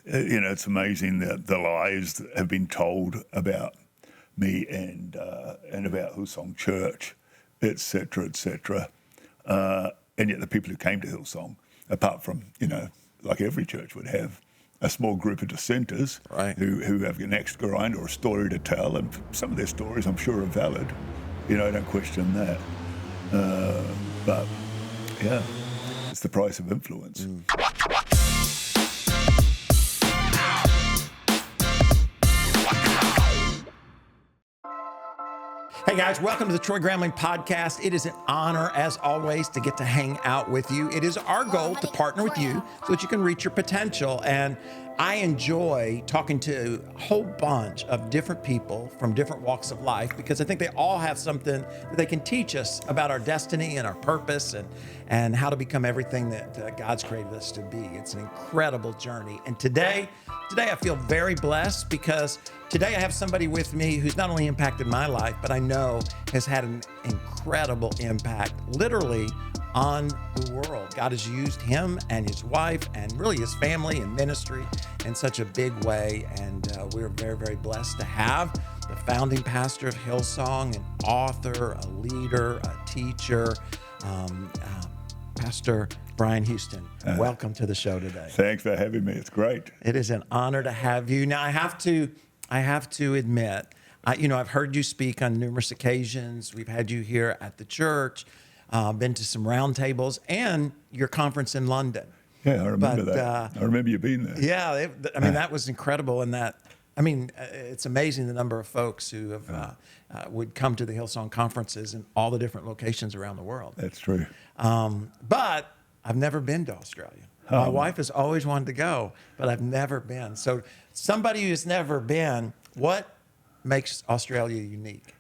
it's amazing the lies that have been told about me and about Hillsong Church, etc., etc. And yet the people who came to Hillsong, apart from, like every church would have, a small group of dissenters right. who have an axe to grind or a story to tell, and some of their stories I'm sure are valid. I don't question that. But yeah, it's the price of influence. Hey guys, welcome to the Troy Gramling podcast. It is an honor, as always, to get to hang out with you. It is our goal to partner with you so that you can reach your potential. And I enjoy talking to a whole bunch of different people from different walks of life because I think they all have something that they can teach us about our destiny and our purpose and how to become everything that God's created us to be. It's an incredible journey. And today I feel very blessed because today I have somebody with me who's not only impacted my life, but I know has had an incredible impact, literally, on the world. God has used him and his wife and really his family and ministry in such a big way. And we're very, very blessed to have the founding pastor of Hillsong, an author, a leader, a teacher, Pastor Brian Houston. Welcome to the show today. Thanks for having me. It's great. It is an honor to have you. Now, I have to admit, I've heard you speak on numerous occasions. We've had you here at the church, been to some roundtables, and your conference in London. Yeah, I remember that. I remember you being there. Yeah, that was incredible. And it's amazing the number of folks who have would come to the Hillsong conferences in all the different locations around the world. That's true. But I've never been to Australia. My wife has always wanted to go, but I've never been. So somebody who's never been, what makes Australia unique?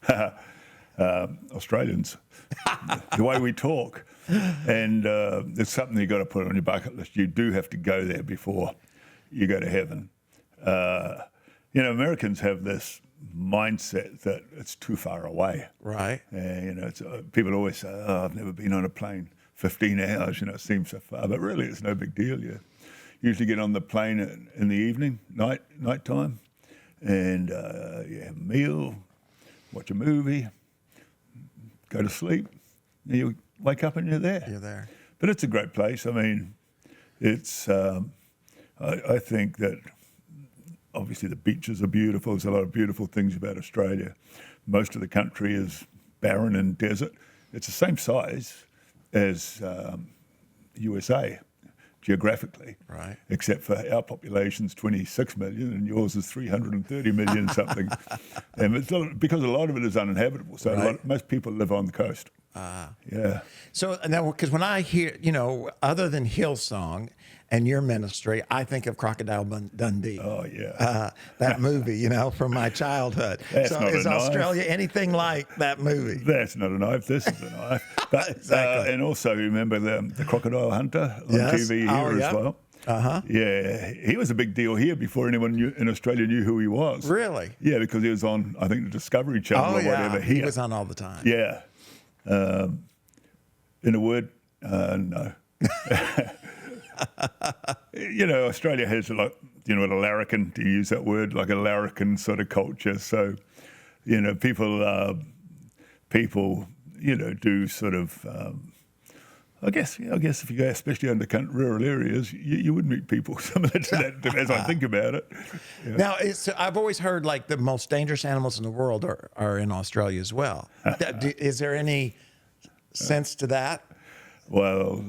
Australians, the way we talk. And it's something you've got to put on your bucket list. You do have to go there before you go to heaven. Americans have this mindset that it's too far away. Right. People always say, I've never been on a plane 15 hours, it seems so far. But really, it's no big deal. You usually get on the plane in the evening, nighttime, and you have a meal, watch a movie, go to sleep, and you wake up and you're there. You're there. But it's a great place. It's, I think that obviously the beaches are beautiful. There's a lot of beautiful things about Australia. Most of the country is barren and desert. It's the same size as USA geographically, right? Except for our population's 26 million and yours is 330 million something. And it's because a lot of it is uninhabitable. So right. Most people live on the coast. Yeah. So now, because when I hear, other than Hillsong and your ministry, I think of Crocodile Dundee. Oh, yeah. That movie, from my childhood. That's not is a knife. Australia anything like that movie? That's not a knife. This is a knife. But, exactly. And also, remember the Crocodile Hunter on yes. TV here as well? Uh-huh. Yeah, he was a big deal here before anyone in Australia knew who he was. Really? Yeah, because he was on, I think, the Discovery Channel or whatever here. He was on all the time. Yeah. In a word, no. Australia has a lot, a larrikin, to use that word, like a larrikin sort of culture. So, people, do sort of, I guess if you go, especially under rural areas, you would meet people similar to that as I think about it. Yeah. Now, I've always heard like the most dangerous animals in the world are in Australia as well. Is there any sense to that? Well,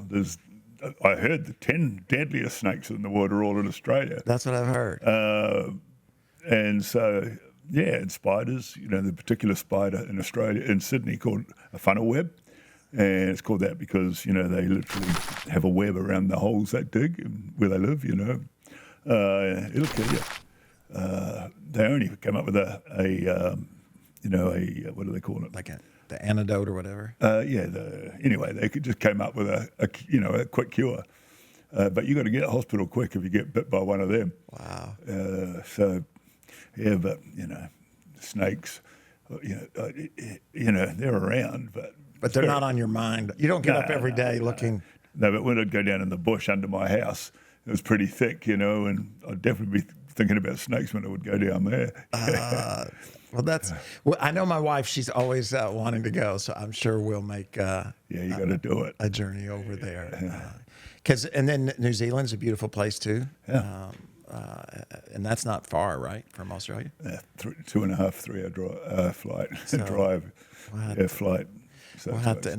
I heard the 10 deadliest snakes in the world are all in Australia. That's what I've heard. And so, and spiders, the particular spider in Australia, in Sydney, called a funnel web. And it's called that because, they literally have a web around the holes they dig and where they live, It'll kill you. They only come up with a what do they call it? Like the antidote or whatever? Anyway, they just came up with a quick cure. But you got to get to hospital quick if you get bit by one of them. Wow. But, snakes, they're around, but they're not on your mind. You don't get up every day looking. No, but when I'd go down in the bush under my house, it was pretty thick, and I'd definitely be thinking about snakes when I would go down there. Well, I know my wife, she's always wanting to go, so I'm sure we'll make Yeah, you got to do it. a journey over there. And then New Zealand's a beautiful place too. Yeah. And that's not far, right, from Australia? 2.5, 3 hour flight, drive, flight. So We'll have to,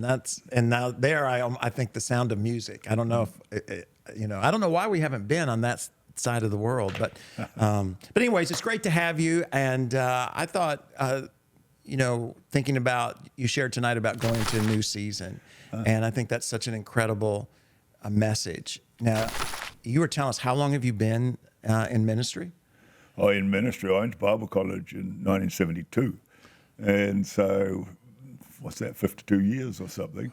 and now there, I think the sound of music. I don't know if I don't know why we haven't been on that side of the world, but anyways, it's great to have you. And I thought, thinking about you shared tonight about going to a new season, and I think that's such an incredible message. Now, you were telling us, how long have you been in ministry? Oh, in ministry, I went to Bible college in 1972, and so what's that, 52 years or something.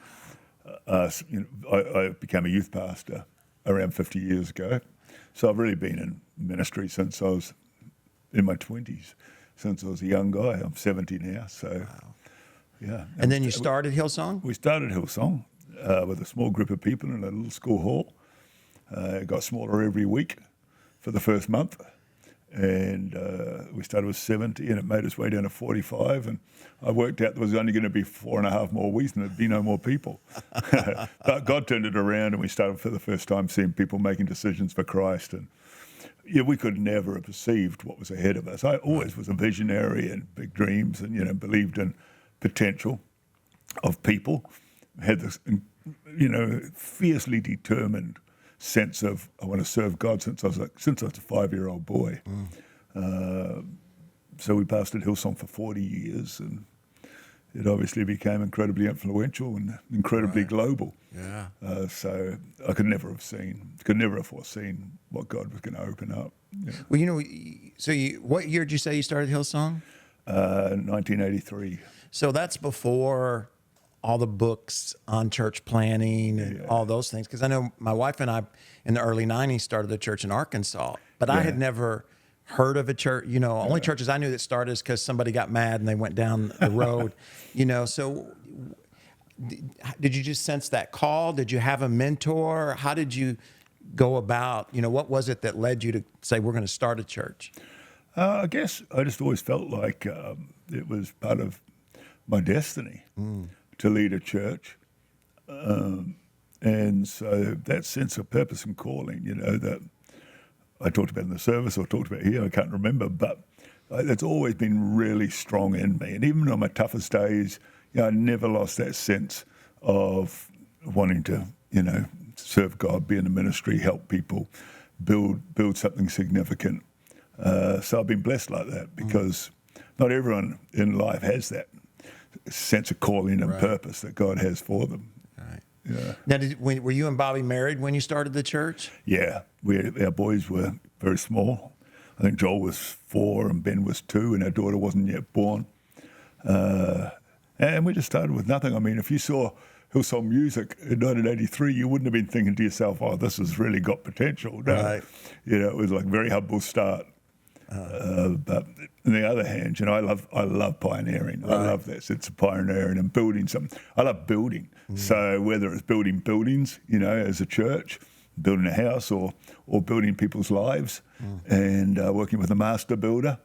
I became a youth pastor around 50 years ago. So I've really been in ministry since I was in my 20s, since I was a young guy. I'm 70 now, so yeah. And then you started Hillsong? We started Hillsong with a small group of people in a little school hall. It got smaller every week for the first month. And we started with 70, and it made its way down to 45. And I worked out there was only going to be 4.5 more weeks, and there'd be no more people. But God turned it around, and we started for the first time seeing people making decisions for Christ. And we could never have perceived what was ahead of us. I always was a visionary and big dreams, and believed in potential of people. Had this, fiercely determined sense of I want to serve God since I was a 5-year-old boy. So we pastored Hillsong for 40 years, and it obviously became incredibly influential and incredibly global. Yeah. So I could never have foreseen what God was going to open up. Yeah. Well, what year did you say you started Hillsong? 1983. So that's before all the books on church planning and all those things. Because I know my wife and I, in the early 90s, started a church in Arkansas. But I had never heard of a church. Only churches I knew that started is because somebody got mad and they went down the road. So did you just sense that call? Did you have a mentor? How did you go about, what was it that led you to say, we're going to start a church? I guess I just always felt like it was part of my destiny to lead a church. And so that sense of purpose and calling, that I talked about in the service or talked about here, I can't remember, but it's always been really strong in me. And even on my toughest days, I never lost that sense of wanting to, serve God, be in the ministry, help people, build something significant. So I've been blessed like that because not everyone in life has that sense of calling and purpose that God has for them. Right. Yeah. Now, were you and Bobby married when you started the church? Yeah. Our boys were very small. I think Joel was 4 and Ben was 2, and our daughter wasn't yet born. And we just started with nothing. I mean, if you saw Hillsong Music in 1983, you wouldn't have been thinking to yourself, oh, this has really got potential. No. Right. It was like a very humble start. But on the other hand, I love pioneering. Right. I love that sense of pioneering and building something. I love building. So whether it's building buildings, as a church, building a house, or building people's lives, and working with a master builder,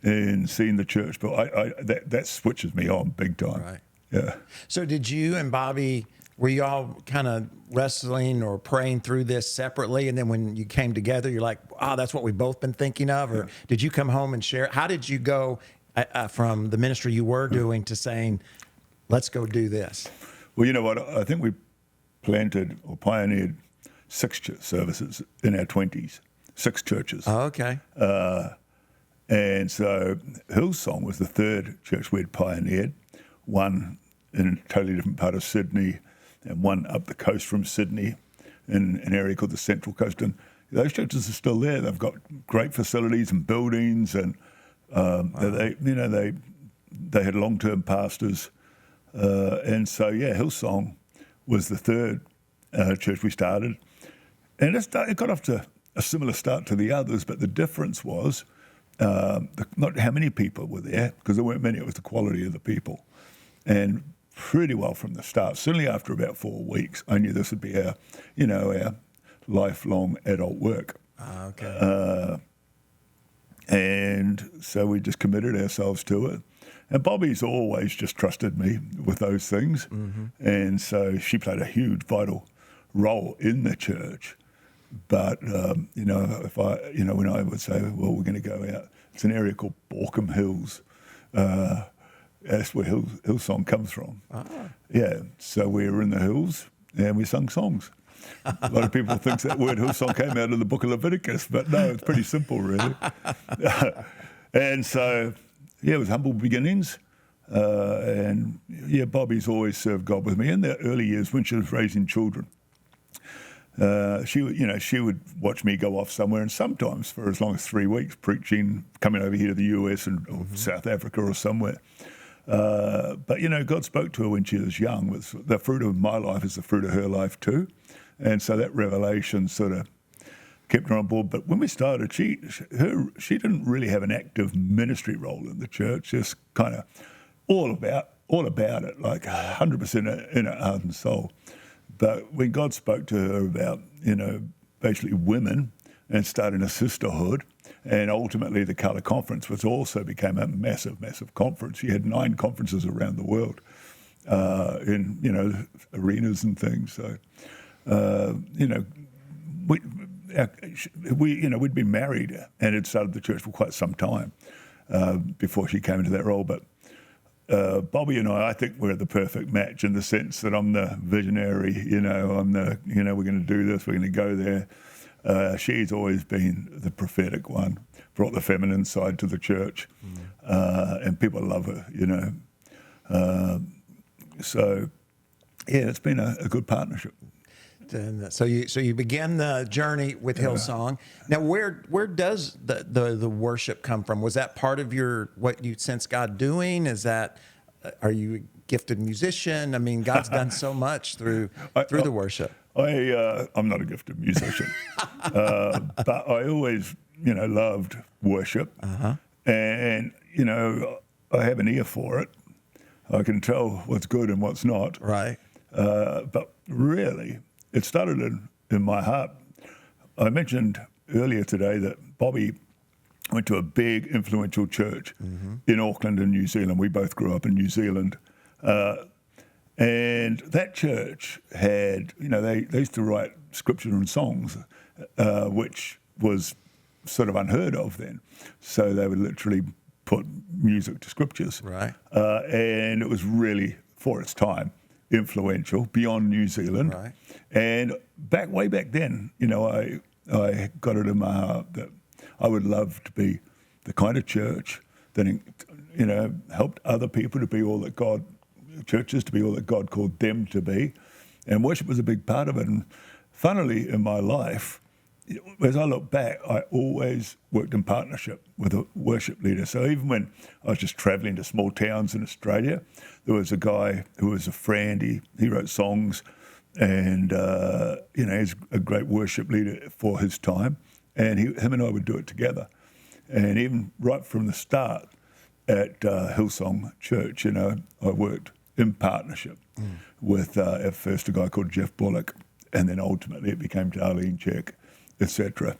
and seeing the church. But that switches me on big time. Right. Yeah. So did you and Bobby, were you all kind of wrestling or praying through this separately? And then when you came together, you're like, wow, that's what we've both been thinking of? Or did you come home and share? How did you go from the ministry you were doing to saying, let's go do this? Well, you know what? I think we planted or pioneered 6 church services in our 20s, 6 churches. Oh, okay. And so Hillsong was the 3rd church we'd pioneered, one in a totally different part of Sydney and one up the coast from Sydney in an area called the Central Coast. And those churches are still there. They've got great facilities and buildings, and they had long-term pastors. And so, Hillsong was the 3rd church we started. And it got off to a similar start to the others, but the difference was not how many people were there, because there weren't many, it was the quality of the people. And pretty well from the start, certainly after about 4 weeks, I knew this would be our lifelong adult work. Okay. And so we just committed ourselves to it. And Bobby's always just trusted me with those things. And so she played a huge, vital role in the church. But, if when I would say, well, we're going to go out, it's an area called Borkham Hills. That's where Hillsong comes from. Yeah, so we were in the hills and we sung songs. A lot of people think that word Hillsong came out of the book of Leviticus, but no, it's pretty simple, really. And so, it was humble beginnings. Bobby's always served God with me. In the early years when she was raising children, she would watch me go off somewhere, and sometimes for as long as 3 weeks preaching, coming over here to the US or South Africa or somewhere. But God spoke to her when she was young. The fruit of my life is the fruit of her life too. And so that revelation sort of kept her on board. But when we started, she didn't really have an active ministry role in the church, just kind of all about it, like 100% in her heart and soul. But when God spoke to her about, basically women and starting a sisterhood, and ultimately the Colour Conference, which also became a massive, massive conference. You had 9 conferences around the world in, arenas and things. So, we'd been married and had started the church for quite some time before she came into that role. But Bobby and I think we're the perfect match in the sense that I'm the visionary, I'm the, we're going to do this, we're going to go there. She's always been the prophetic one, brought the feminine side to the church, and people love her, it's been a good partnership. So you began the journey with Hillsong. Now, where does the worship come from? Was that part of what you sense God doing? Are you a gifted musician? I mean, God's done so much through the worship. I'm not a gifted musician, but I always, loved worship, and I have an ear for it. I can tell what's good and what's not. Right. But really, it started in my heart. I mentioned earlier today that Bobby went to a big, influential church in Auckland in New Zealand. We both grew up in New Zealand. And that church had, they used to write scripture and songs, which was sort of unheard of then. So they would literally put music to scriptures. Right. And it was really, for its time, influential beyond New Zealand. Right. And way back then, I got it in my heart that I would love to be the kind of church that, helped other people to be all that churches to be all that God called them to be. And worship was a big part of it. And funnily, in my life, as I look back, I always worked in partnership with a worship leader. So even when I was just traveling to small towns in Australia, there was a guy who was a friend. He wrote songs, and he's a great worship leader for his time. And him and I would do it together. And even right from the start at Hillsong Church, I worked in partnership with at first a guy called Jeff Bullock, and then ultimately it became Darlene Check, etc.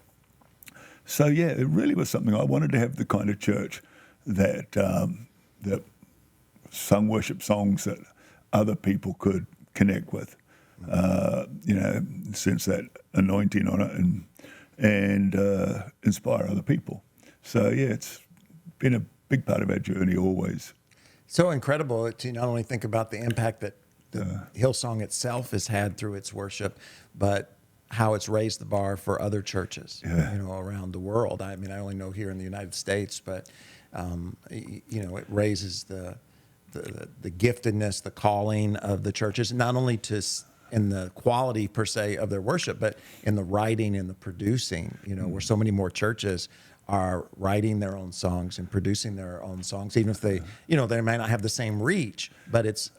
So it really was something I wanted to have, the kind of church that that sung worship songs that other people could connect with, sense that anointing on it and inspire other people. So it's been a big part of our journey always. So incredible to not only think about the impact that Hillsong itself has had through its worship, but how it's raised the bar for other churches, around the world. I mean, I only know here in the United States, but it raises the giftedness, the calling of the churches, not only in the quality per se of their worship, but in the writing and the producing. Where so many more churches are writing their own songs and producing their own songs, even if they may not have the same reach. But it's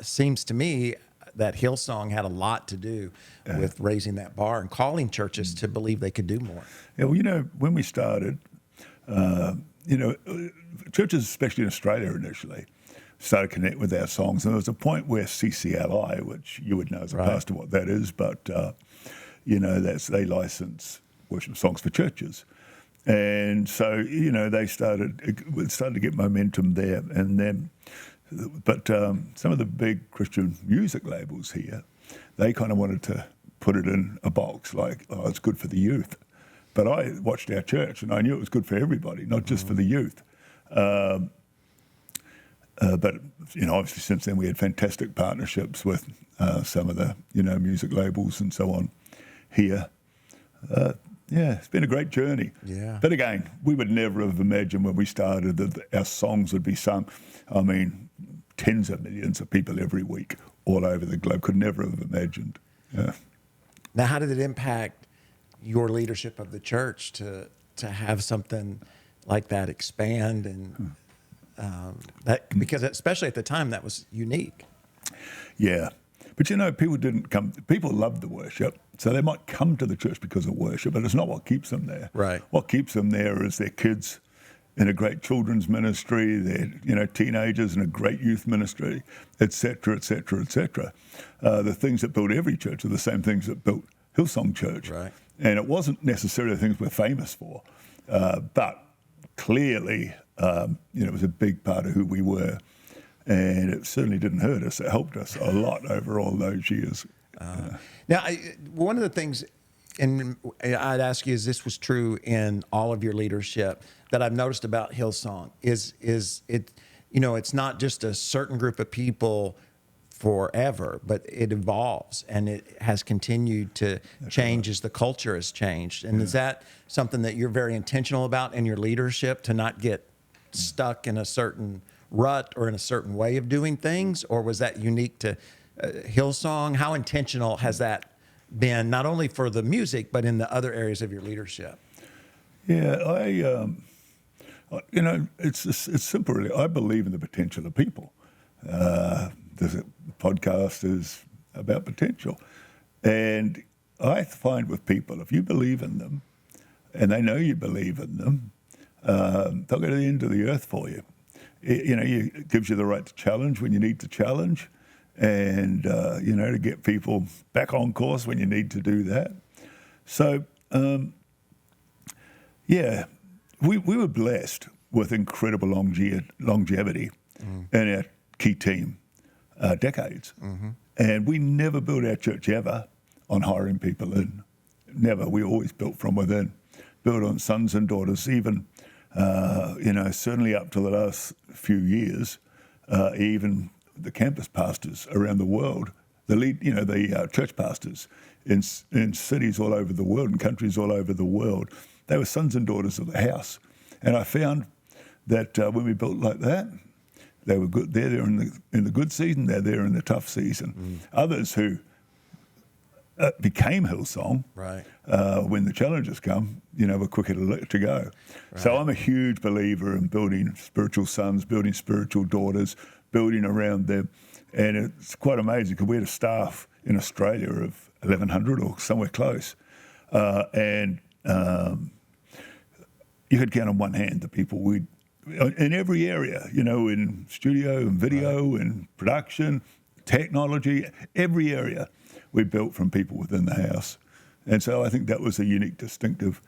seems to me that Hillsong had a lot to do with raising that bar and calling churches to believe they could do more. Yeah, well, when we started, churches, especially in Australia initially, started connecting with our songs. And there was a point where CCLI, which you would know as a pastor what that is, but they license worship songs for churches. And so, it started to get momentum there. And then, but some of the big Christian music labels here, they kind of wanted to put it in a box, like, oh, it's good for the youth. But I watched our church, and I knew it was good for everybody, not just for the youth. But obviously since then we had fantastic partnerships with some of the music labels and so on here. It's been a great journey. Yeah. But again, we would never have imagined when we started that our songs would be sung. I mean, tens of millions of people every week all over the globe. Could never have imagined. Yeah. Now, how did it impact your leadership of the church to have something like that expand and that, because especially at the time that was unique? Yeah. But people didn't come, people loved the worship, so they might come to the church because of worship, but it's not what keeps them there. Right. What keeps them there is their kids in a great children's ministry, their teenagers in a great youth ministry, et cetera, et cetera, et cetera. The things that built every church are the same things that built Hillsong Church. Right. And it wasn't necessarily the things we're famous for, but clearly, it was a big part of who we were. And it certainly didn't hurt us. It helped us a lot over all those years. Now, one of the things, and I'd ask you, is this was true in all of your leadership, that I've noticed about Hillsong is it, it's not just a certain group of people forever, but it evolves and it has continued to change as the culture has changed. And is that something that you're very intentional about in your leadership, to not get stuck in a certain rut or in a certain way of doing things? Or was that unique to Hillsong? How intentional has that been, not only for the music, but in the other areas of your leadership? Yeah, it's simple, really. I believe in the potential of people. This podcast is about potential. And I find with people, if you believe in them, and they know you believe in them, they'll go to the end of the earth for you. It gives you the right to challenge when you need to challenge, and, to get people back on course when you need to do that. So, we were blessed with incredible longevity in our key team, decades. Mm-hmm. And we never built our church ever on hiring people in. Never. We always built from within, built on sons and daughters, even certainly up to the last few years, even the campus pastors around the world, the church pastors in cities all over the world and countries all over the world, they were sons and daughters of the house. And I found that when we built like that, they were good. They're there in the good season. They're there in the tough season. Others who became Hillsong, right, when the challenges come, we're quicker to go. Right. So I'm a huge believer in building spiritual sons, building spiritual daughters, building around them. And it's quite amazing because we had a staff in Australia of 1,100 or somewhere close. And you could count on one hand the people in every area, in studio and video and production, technology, every area we built from people within the house. And so I think that was a unique distinctive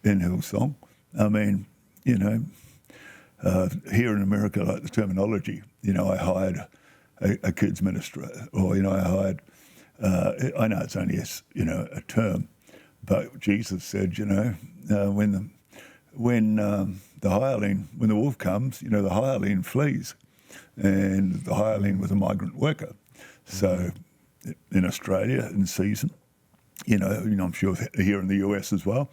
in Hillsong. I mean, here in America, like the terminology, I hired a kids minister, or, I hired, I know it's only a term, but Jesus said, when the wolf comes, the hireling flees, and the hireling was a migrant worker. So in Australia, in season, I'm sure here in the US as well,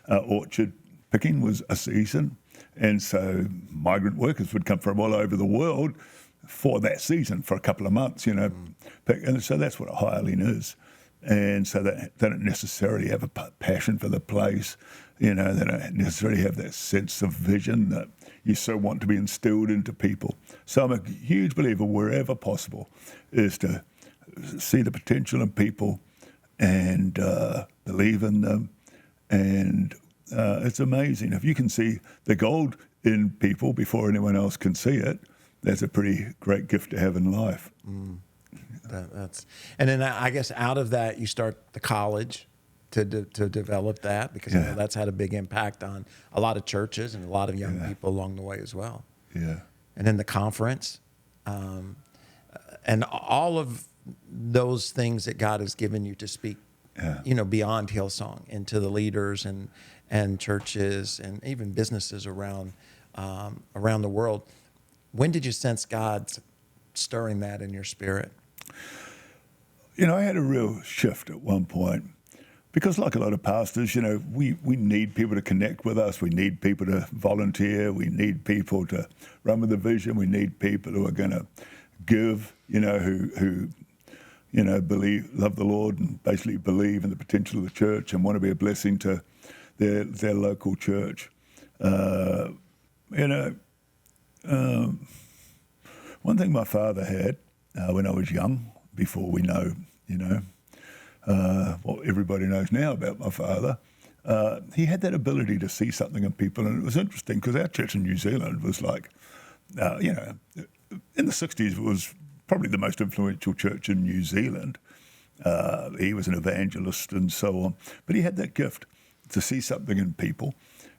orchard picking was a season, and so migrant workers would come from all over the world for that season for a couple of months, and so that's what a hireling is. And so they don't necessarily have a passion for the place, they don't necessarily have that sense of vision that you so want to be instilled into people. So I'm a huge believer, wherever possible, is to see the potential in people and believe in them. And it's amazing. If you can see the gold in people before anyone else can see it, that's a pretty great gift to have in life. And then I guess out of that, you start the college to develop that, because I know that's had a big impact on a lot of churches and a lot of young people along the way as well. Yeah. And then the conference, and all of those things that God has given you to speak, beyond Hillsong, into the leaders and churches and even businesses around the world. When did you sense God stirring that in your spirit? I had a real shift at one point, because like a lot of pastors, we need people to connect with us. We need people to volunteer. We need people to run with the vision. We need people who are going to give, who love the Lord and basically believe in the potential of the church and want to be a blessing to their local church. One thing my father had when I was young, before we know, what everybody knows now about my father, he had that ability to see something in people. And it was interesting because our church in New Zealand was like, in the 60s, it was probably the most influential church in New Zealand. He was an evangelist and so on. But he had that gift to see something in people.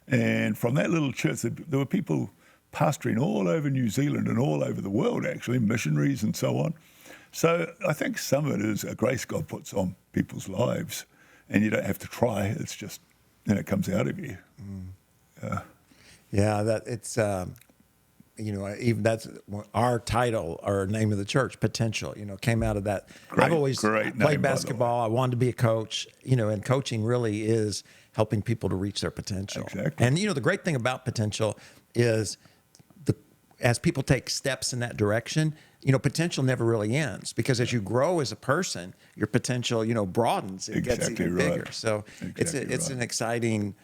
And from that little church, there were people pastoring all over New Zealand and all over the world, actually, missionaries and so on. So I think some of it is a grace God puts on people's lives, and you don't have to try. It's just, it comes out of you. That it's, even that's our title or name of the church, Potential, came out of that. I've always played basketball. I wanted to be a coach, and coaching really is helping people to reach their potential. Exactly. And, the great thing about Potential is as people take steps in that direction, potential never really ends, because as you grow as a person, your potential, broadens. It gets even bigger. So it's an exciting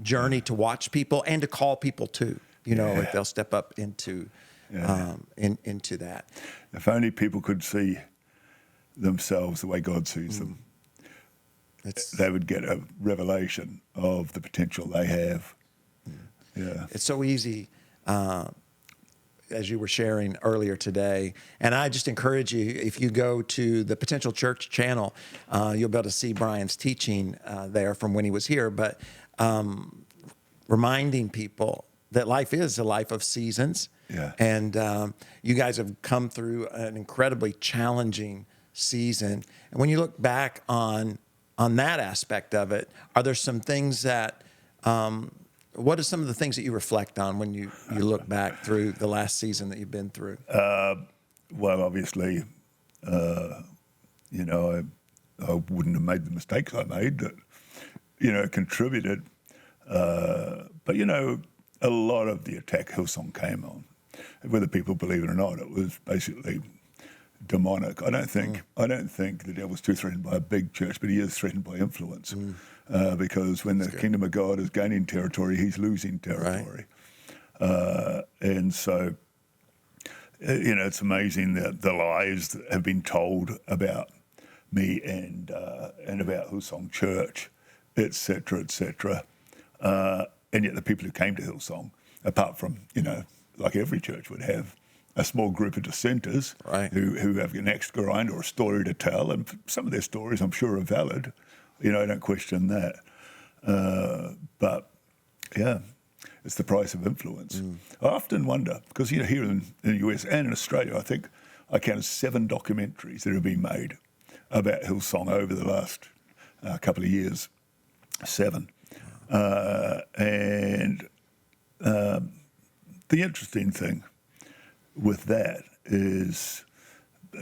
journey to watch people and to call people to, if they'll step up into that. If only people could see themselves the way God sees them, they would get a revelation of the potential they have. Yeah. It's so easy, as you were sharing earlier today. And I just encourage you, if you go to the Potential Church channel, you'll be able to see Brian's teaching there from when he was here. But reminding people that life is a life of seasons. Yeah. And you guys have come through an incredibly challenging season. And when you look back on that aspect of it, are there some things that... what are some of the things that you reflect on when you look back through the last season that you've been through? Well, obviously, I wouldn't have made the mistakes I made that, contributed. But, a lot of the attack Hillsong came on. Whether people believe it or not, it was basically demonic. I don't think the devil's too threatened by a big church, but he is threatened by influence. Because when the kingdom of God is gaining territory, he's losing territory. Right. And so, it's amazing that the lies that have been told about me and about Hillsong Church, et cetera, and yet the people who came to Hillsong, apart from, like every church would have, a small group of dissenters who have an axe to grind or a story to tell, and some of their stories I'm sure are valid. I don't question that. But, it's the price of influence. I often wonder, because, here in the US and in Australia, I think I counted 7 documentaries that have been made about Hillsong over the last couple of years. 7. And the interesting thing with that is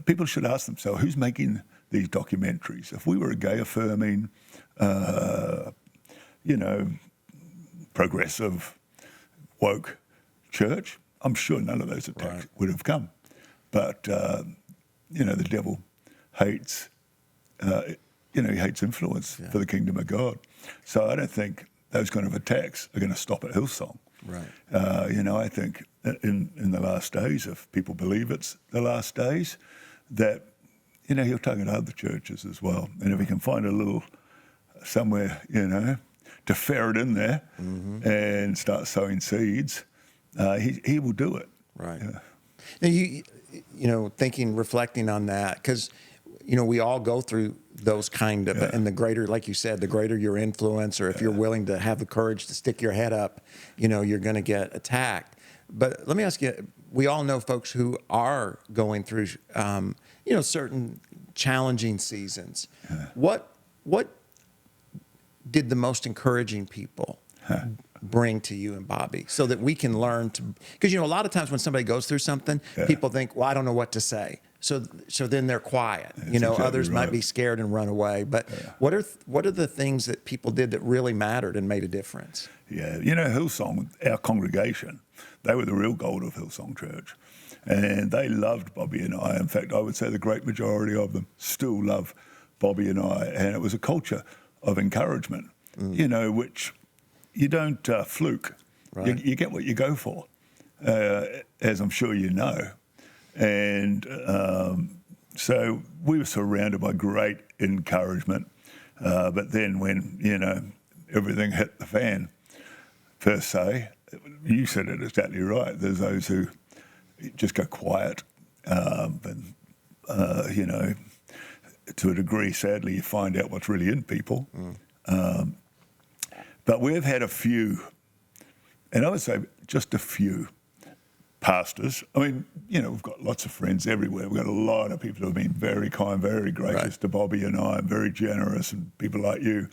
people should ask themselves, who's making these documentaries? If we were a gay-affirming, progressive, woke church, I'm sure none of those attacks would have come. But, the devil hates, he hates influence for the kingdom of God. So I don't think those kind of attacks are going to stop at Hillsong. Right. I think in the last days, if people believe it's the last days, that, he'll target other churches as well. And if he can find a little somewhere, to ferret in there and start sowing seeds, he will do it. Right. Now reflecting on that, because, we all go through those kind of, and the greater, like you said, the greater your influence, or if you're willing to have the courage to stick your head up, you're going to get attacked. But let me ask you, we all know folks who are going through, certain challenging seasons. What did the most encouraging people bring to you and Bobby, so that we can learn to, because a lot of times when somebody goes through something, people think, well, I don't know what to say. So then they're quiet. Exactly others might be scared and run away. But what are the things that people did that really mattered and made a difference? Yeah, Hillsong, our congregation, they were the real gold of Hillsong Church. And they loved Bobby and I. In fact, I would say the great majority of them still love Bobby and I. And it was a culture of encouragement, which you don't fluke. Right. You get what you go for, as I'm sure you know. And so we were surrounded by great encouragement. But then when, everything hit the fan, per se, you said it exactly right. There's those who just go quiet. And, to a degree, sadly, you find out what's really in people. But we've had a few, and I would say just a few, pastors. I mean, we've got lots of friends everywhere. We've got a lot of people who have been very kind, very gracious to Bobby and I, and very generous, and people like you,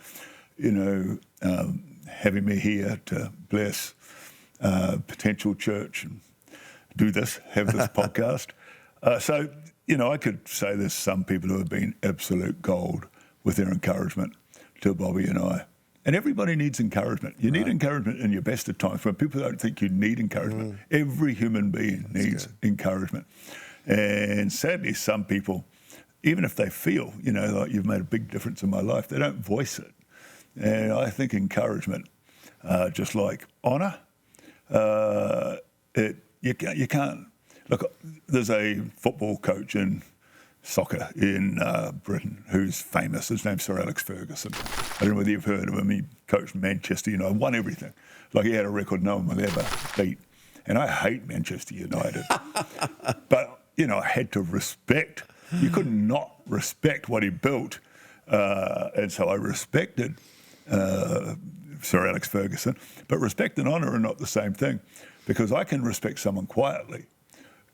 having me here to bless potential church and have this podcast. So, I could say there's some people who have been absolute gold with their encouragement to Bobby and I. And everybody needs encouragement. You need encouragement in your best of times. When people don't think you need encouragement, every human being needs encouragement. And sadly, some people, even if they feel, like you've made a big difference in my life, they don't voice it. And I think encouragement, just like honour, you can't. Look, there's a football coach in soccer in Britain who's famous. His name's Sir Alex Ferguson. I don't know whether you've heard of him. He coached Manchester United, won everything. Like, he had a record no one will ever beat. And I hate Manchester United. But, I had to respect. You could not respect what he built. And so I respected Sir Alex Ferguson. But respect and honour are not the same thing, because I can respect someone quietly,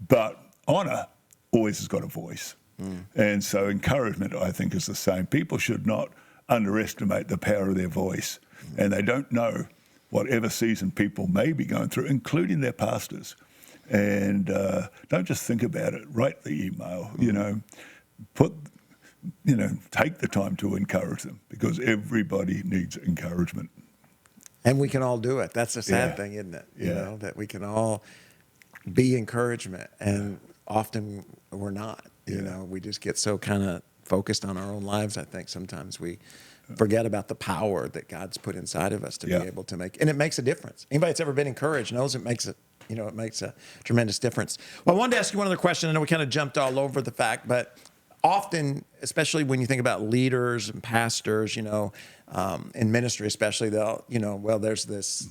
but honour always has got a voice. And so encouragement, I think, is the same. People should not underestimate the power of their voice. And they don't know whatever season people may be going through, including their pastors. And don't just think about it. Write the email, take the time to encourage them, because everybody needs encouragement. And we can all do it. That's the sad thing, isn't it? That we can all be encouragement, and often we're not. We just get so kind of focused on our own lives. I think sometimes we forget about the power that God's put inside of us to be able to make, and it makes a difference. Anybody that's ever been encouraged knows it makes it makes a tremendous difference. Well, I wanted to ask you one other question. I know we kind of jumped all over the fact, but often, especially when you think about leaders and pastors, in ministry especially, they'll, there's this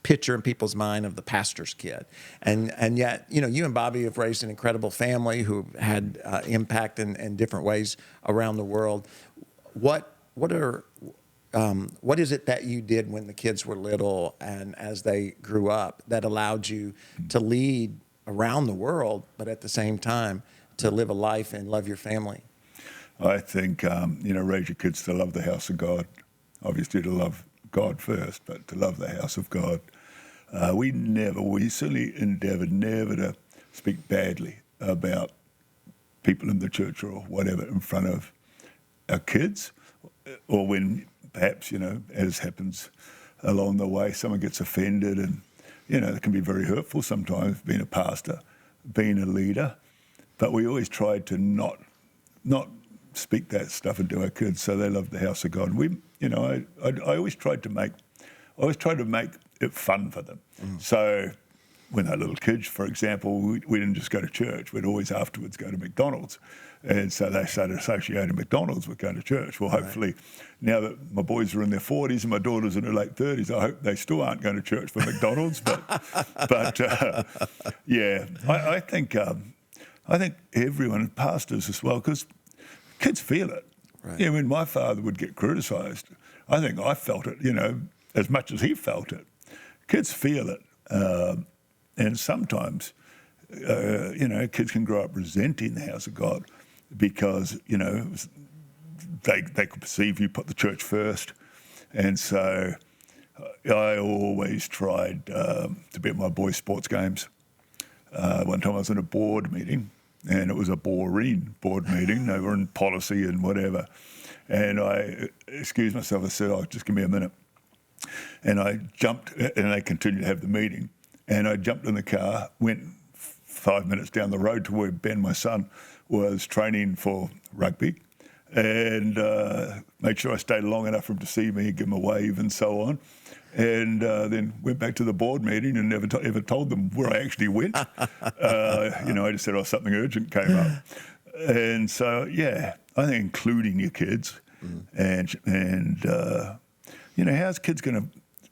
picture in people's mind of the pastor's kid. And yet, you and Bobby have raised an incredible family who had impact in different ways around the world. What is it that you did when the kids were little and as they grew up that allowed you to lead around the world, but at the same time to live a life and love your family? I think, raise your kids to love the house of God. Obviously to love God first, but to love the house of God. We certainly endeavoured never to speak badly about people in the church or whatever in front of our kids, or when perhaps, as happens along the way, someone gets offended, and, it can be very hurtful sometimes, being a pastor, being a leader. But we always tried to not speak that stuff into our kids, so they love the house of God. We, I always tried to make it fun for them. So when they're little kids, for example, we didn't just go to church. We'd always afterwards go to McDonald's. And so they started associating McDonald's with going to church. Well, hopefully, now that my boys are in their 40s and my daughter's in her late 30s, I hope they still aren't going to church for McDonald's. I think everyone, pastors as well, because kids feel it. Right. Yeah, when my father would get criticised, I think I felt it, as much as he felt it. Kids feel it. And sometimes, kids can grow up resenting the house of God because, they could perceive you put the church first. And so I always tried to be at my boys' sports games. One time I was in a board meeting, and it was a boring board meeting. They were in policy and whatever. And I excused myself. I said, just give me a minute. And I jumped, and they continued to have the meeting. And I jumped in the car, went 5 minutes down the road to where Ben, my son, was training for rugby, and made sure I stayed long enough for him to see me, give him a wave and so on. And then went back to the board meeting and never ever told them where I actually went. I just said, something urgent came up. And so, I think including your kids and how's kids going to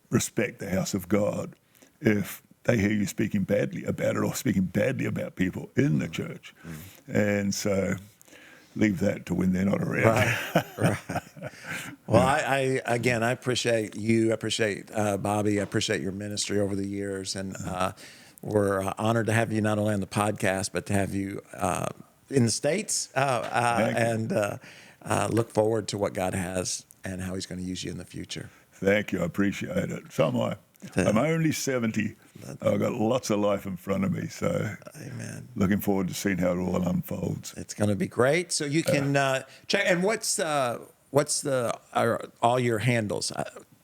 respect the house of God if they hear you speaking badly about it or speaking badly about people in the church? And so leave that to when they're not around. Right. Well, I appreciate you. I appreciate Bobby. I appreciate your ministry over the years. And we're honored to have you not only on the podcast, but to have you in the States. And look forward to what God has and how he's going to use you in the future. Thank you. I appreciate it. So am I. I'm only 70. I've got lots of life in front of me. So amen. Looking forward to seeing how it all unfolds. It's going to be great. So you can check. And what's all your handles?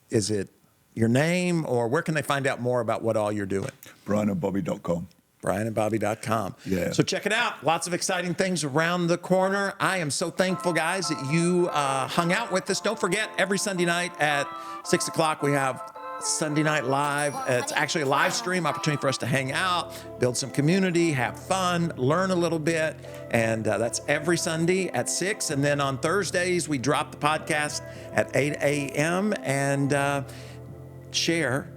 Is it your name, or where can they find out more about what all you're doing? BrianandBobby.com. BrianandBobby.com. Yeah. So check it out. Lots of exciting things around the corner. I am so thankful, guys, that you hung out with us. Don't forget, every Sunday night at 6 o'clock, we have Sunday Night Live. It's actually a live stream opportunity for us to hang out, build some community, have fun, learn a little bit. And that's every Sunday at 6. And then on Thursdays, we drop the podcast at 8 a.m. and share,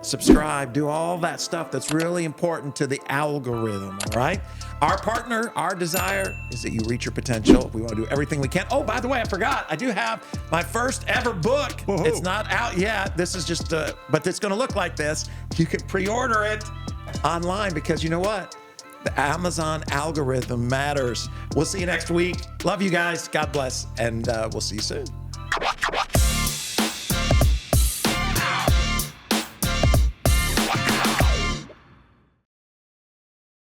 subscribe, do all that stuff that's really important to the algorithm, all right? Our partner, our desire is that you reach your potential. We want to do everything we can. Oh, by the way, I forgot. I do have my first ever book. Whoa. It's not out yet. This is just, but it's going to look like this. You can pre-order it online because you know what? The Amazon algorithm matters. We'll see you next week. Love you guys. God bless. And we'll see you soon.